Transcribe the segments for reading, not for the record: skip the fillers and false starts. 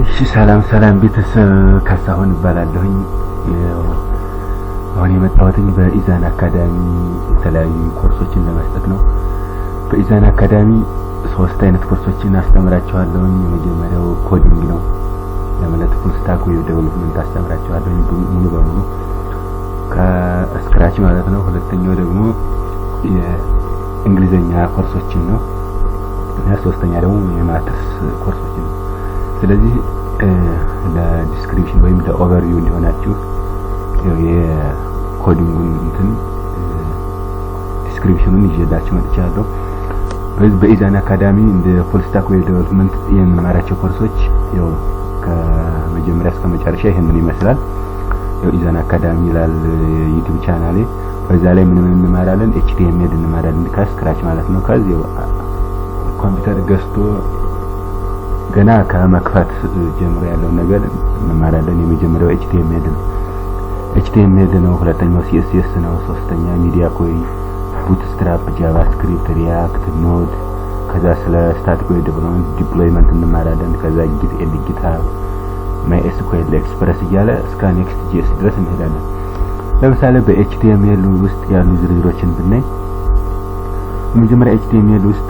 እሺ ሰላም ቤተሰብ ካሳሁን እባላለሁኝ። አሁን የመጣሁትኝ በኢዛን አካዳሚ የተለያዩ ኮርሶችን ለመስጠት ነው። በኢዛን አካዳሚ 3 አይነት ኮርሶችን አስተምራችኋለሁኝ። የመጀመሪያው ኮዲንግ ነው፣ ለማለት ፉል ስታክ ዌብ ዴቨሎፕመንት አስተምራችኋለሁኝ ሙሉ በሙሉ ከስክራች ማለት ነው። ሁለተኛው ደግሞ የእንግሊዘኛ ኮርሶችን ነው እና ሶስተኛ ደግሞ የማትስ ኮርሶችን ነው። ስለዚህ ለዲስክሪፕሽን ወይም ለኦቨርቪው እንዲሆናችሁ የኮዲንጉን ዲስክሪፕሽኑን ይዤላችሁ መጥቻለሁ። በኢዛን አካዳሚ እንደ ፉል ስታክ ዌብ ዴቨሎፕመንት የምንማራቸው ኮርሶች ከመጀመሪያ እስከ መጨረሻ ይሄንን ይመስላል። ኢዛን አካዳሚ ይላል ዩቲዩብ ቻናሌ። በዛ ላይ ምን እንማራለን? ኤችቲኤምኤል እንማራለን ከስክራች ማለት ነው። ከዚህ ኮምፒውተር ገዝቶ ገና ከመክፈት ጀምሮ ያለው ነገር እንማራለን። የመጀመሪያው ኤችቲኤምኤል ነው። ሁለተኛው ሲኤስኤስ ነው። ሶስተኛ ሚዲያ ኮይ፣ ቡትስትራፕ፣ ጃቫስክሪፕት፣ ሪያክት፣ ኖድ። ከዛ ስለ ስታቲክ ዌብ ዴቨሎፕመንት ዲፕሎይመንት እንማራለን። ከዛ ጊትሃብ፣ ማይኤስኩኤል፣ ኤክስፕረስ እያለ እስከ ኔክስት ጂኤስ ድረስ እንሄዳለን። ለምሳሌ በኤችቲኤምኤል ውስጥ ያሉ ዝርዝሮችን ብናይ መጀመሪያ ኤችቲኤምኤል ውስጥ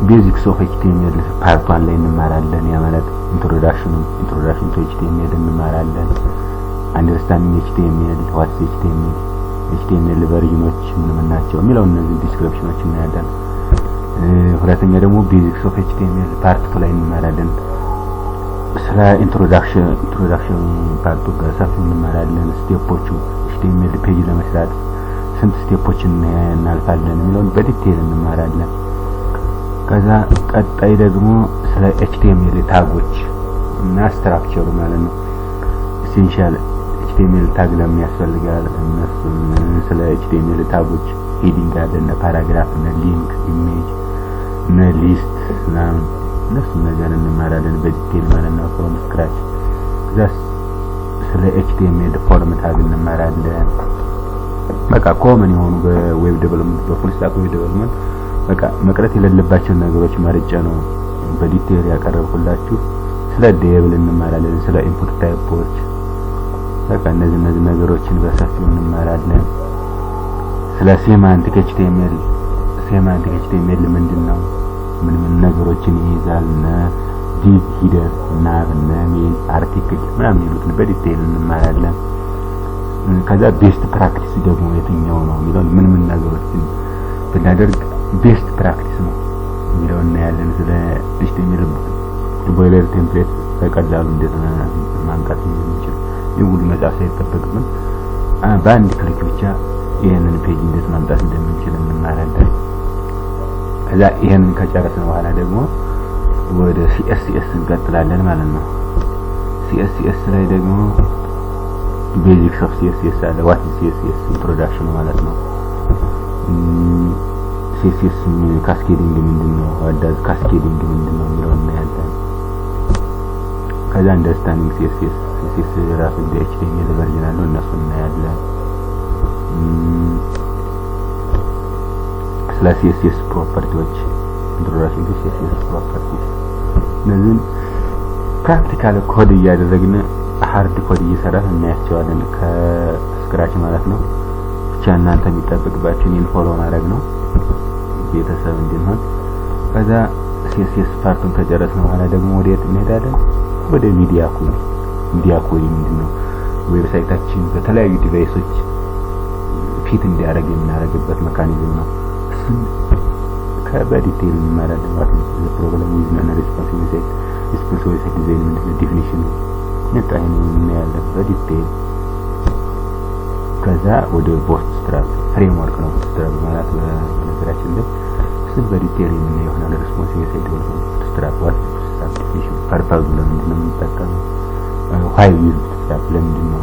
ቤዚክስ ኦፍ ኤችቲኤምኤል ፓርት 1 ላይ እንማራለን። ያ ማለት ኢንትሮዳክሽን ቱ ኤችቲኤምኤል እንማራለን። አንደርስታንዲንግ ኤችቲኤምኤል፣ ዋትስ ኤችቲኤምኤል ቨርዥኖች ምን ናቸው የሚለው እነዚህ ዲስክሪፕሽኖች እናያለን። ሁለተኛ ደግሞ ቤዚክስ ኦፍ ኤችቲኤምኤል ፓርት 2 ላይ እንማራለን። ስለ ኢንትሮዳክሽን ፓርቱ ጋር ሰፊ እንማራለን። ስቴፖቹ ኤችቲኤምኤል ፔጅ ለመስራት ስንት ስቴፖችን እናልፋለን የሚለውን በዲቴል እንማራለን። ከዛ ቀጣይ ደግሞ ስለ ኤችቲኤምኤል ታጎች እና ስትራክቸሩ ማለት ነው። ኢሴንሻል ኤችቲኤምኤል ታግ ለምን ያስፈልጋል እነሱን፣ ስለ ኤችቲኤምኤል ታጎች ሄዲንግ አለ፣ እና ፓራግራፍ፣ እና ሊንክ፣ ኢሜጅ፣ እና ሊስት ምናምን እነሱን ነገር እንማራለን በዲቴል ማለት ነው ፍሮም ስክራች። ከዛ ስለ ኤችቲኤምኤል ፎርም ታግ እንማራለን። በቃ ኮመን የሆኑ በዌብ ዴቨሎፕመንት በፉል ስታክ ዌብ ዴቨሎፕመንት በቃ መቅረት የሌለባቸው ነገሮች መርጬ ነው በዲቴል ያቀረብኩላችሁ። ስለ ዴብል እንማራለን፣ ስለ ኢንፑት ታይፖች፣ በቃ እነዚህ ነገሮችን በሰፊው እንማራለን። ስለ ሴማንቲክ ኤችቲኤምኤል ምንድነው፣ ምን ነገሮችን ይይዛል፣ ዲቭ፣ ሂደር፣ ናብ፣ ሜን፣ አርቲክል ምናምን ይሉትን በዲቴል እንማራለን። ከዛ ቤስት ፕራክቲስ ደግሞ የትኛው ነው የሚለውን ምን ነገሮችን ብናደርግ ቤስት ፕራክቲስ ነው የሚለው እናያለን። ስለ ኤችቲኤምኤል ቦይለር ቴምፕሌት በቀላሉ እንዴት ማምጣት እንደምንችል ሁሉ መጻፍ ሳይጠበቅብን በአንድ ክሊክ ብቻ ይሄንን ፔጅ እንዴት ማምጣት እንደምንችል እንማራለን። ከዛ ይሄንን ከጨረስን በኋላ ደግሞ ወደ ሲኤስኤስ እንቀጥላለን ማለት ነው። ሲኤስኤስ ላይ ደግሞ ቤዚክስ ኦፍ ሲኤስኤስ አለ። ዋት ኢዝ ሲኤስኤስ ኢንትሮዳክሽን ማለት ነው። ሲኤስኤስ ካስኬዲንግ ምንድነው፣ ዋዳዝ ካስኬዲንግ ምንድነው የሚለውን እናያለን። ከዛ አንደርስታንዲንግ ሲኤስኤስ ራሱ እንደ ኤችቲኤምኤል ቨርዥን አለው፣ እነሱን እናያለን። ስለ ሲኤስኤስ ፕሮፐርቲዎች ኢንትሮዳክሽን ቱ ሲኤስኤስ ፕሮፐርቲስ፣ እነዚህን ፕራክቲካል ኮድ እያደረግን ሃርድ ኮድ እየሰራን እናያቸዋለን ከስክራች ማለት ነው። ብቻ እናንተ የሚጠበቅባችሁ እኔን ፎሎ ማድረግ ነው ቤተሰብ እንድንሆን። ከዛ ሲኤስኤስ ፓርቱን ከጨረስን በኋላ ደግሞ ወዴት እንሄዳለን? ወደ ሚዲያ ኮይ ምንድነው? ዌብሳይታችን በተለያዩ ዲቫይሶች ፊት እንዲያደርግ የምናደርግበት ሜካኒዝም ነው። እሱን በዲቴል እንማራለን። ማለት ነው ፕሮብለም ዊዝ ነን ሪስፖንሲቭ ዌብሳይት ዲዛይን ምንድነው፣ ዲፊኒሽን ነጣይን እናያለን በዲቴል። ከዛ ወደ ቦትስትራፕ ፍሬምወርክ ነው። ቦትስትራፕ ማለት በነገራችን ላይ እሱን በዲቴል የምናየው ይሆናል። ሪስፖንሲቭ ዌብሳይት ዴቨሎፕመንት ቦትስትራፕ፣ ዋት ቦትስትራፕ ዲፊኒሽን፣ ፐርፐዝ ለምንድን ነው የምንጠቀመው፣ ዋይ ዩዝ ቦትስትራፕ ለምንድን ነው፣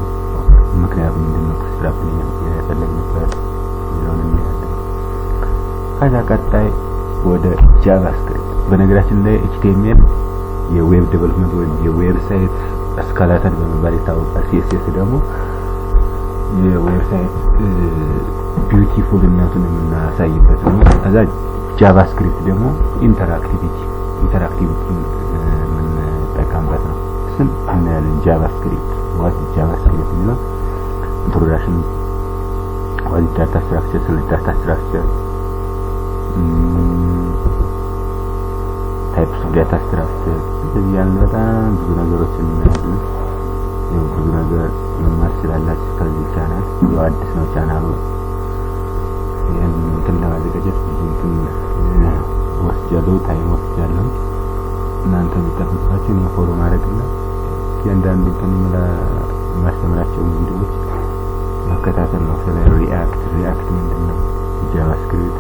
ምክንያቱ ምንድን ነው ቦትስትራፕ የፈለግንበት የሚለውን እናያለን። ከዛ ቀጣይ ወደ ጃቫስክሪፕት። በነገራችን ላይ ኤችቲኤምኤል የዌብ ዴቨሎፕመንት ወይም የዌብሳይት ስካላተን በመባል ይታወቃል። ሲኤስኤስ ደግሞ የዌብሳይት ቢዩቲፉልነቱን የምናሳይበት ነው። ከዛ ጃቫስክሪፕት ደግሞ ኢንተራክቲቪቲ የምንጠቀምበት ነው። የሚሉትን እናያለን። ጃቫስክሪፕት ዋት ጃቫስክሪፕት የሚለው ኢንትሮዳክሽን ዋት ዳታ ስትራክቸር ስለ ዳታ ስትራክቸር ታይፕስ ኦፍ ዳታ ስትራክቸር እንደዚህ ያለ በጣም ብዙ ነገሮችን እናያለን። ያው ብዙ ነገር መማር ስላላችሁ ከዚህ ቻናል ያው አዲስ ነው ቻናሉ ይሄን እንትን ለማዘጋጀት ብዙ እንትን ወስጃለሁ ታይም ወስጃለሁ። እናንተ ብትጠብቁባችሁ ነው ፎሎ ማድረግና እያንዳንዱ እንትን ማስተምራቸው ቪዲዮዎች መከታተል ነው። ስለ ሪአክት ምንድነው ጃቫስክሪፕት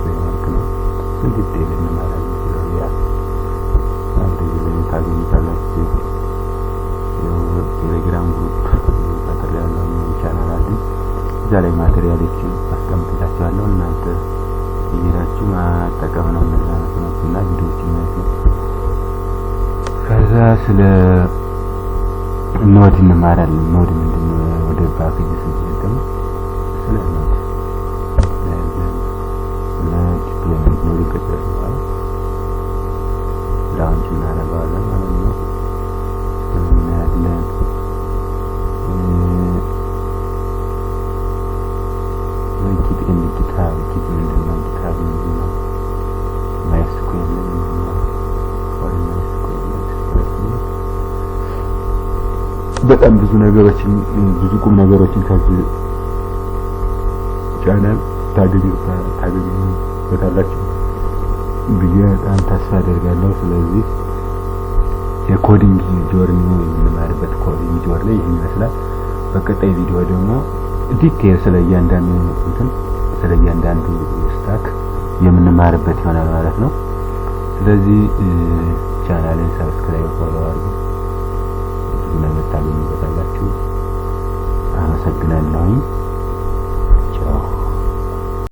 ፍሬምወርክ ነው እንዴት እንማራለን። ስለ ሪአክት እንደዚህ ላይ ታገኙታላችሁ። ያው ቴሌግራም ግሩፕ ፈጥሬ ያለው ቻናል አለኝ። እዛ ላይ ማቴሪያሎችን አስቀምጥላችኋለሁ። እናንተ እየሄዳችሁ ማጠቀም ነው እና ቪዲዮዎችን ማየት ነው። ከዛ ስለ ኖድ እንማራለን። ኖድ ምንድነው? ወደ ፓኬጅ ስንጀምር ስለ ኖድ ዲፕሎይመንት ኖድ ይቀጥላል። ላውንች እናደርገዋለን ማለት ነው። እናያለን ጊት ኤንድ ጊትሃብ ጊት ምንድነው? ጊትሃብ ምንድነው? ማይስኩዌል በጣም ብዙ ነገሮችን ብዙ ቁም ነገሮችን ከዚህ ቻናል ታገኙበታላችሁ ብዬ በጣም ተስፋ አደርጋለሁ። ስለዚህ የኮዲንግ ጆርኒ ነው የምንማርበት። ኮዲንግ ጆርኒ ይሄን ይመስላል። በቀጣይ ቪዲዮ ደግሞ ዲቴል ስለ እያንዳንዱ ስታክ የምንማርበት ይሆናል ማለት ነው። ስለዚህ ቻናልን ሰብስክራይብ ፎሎ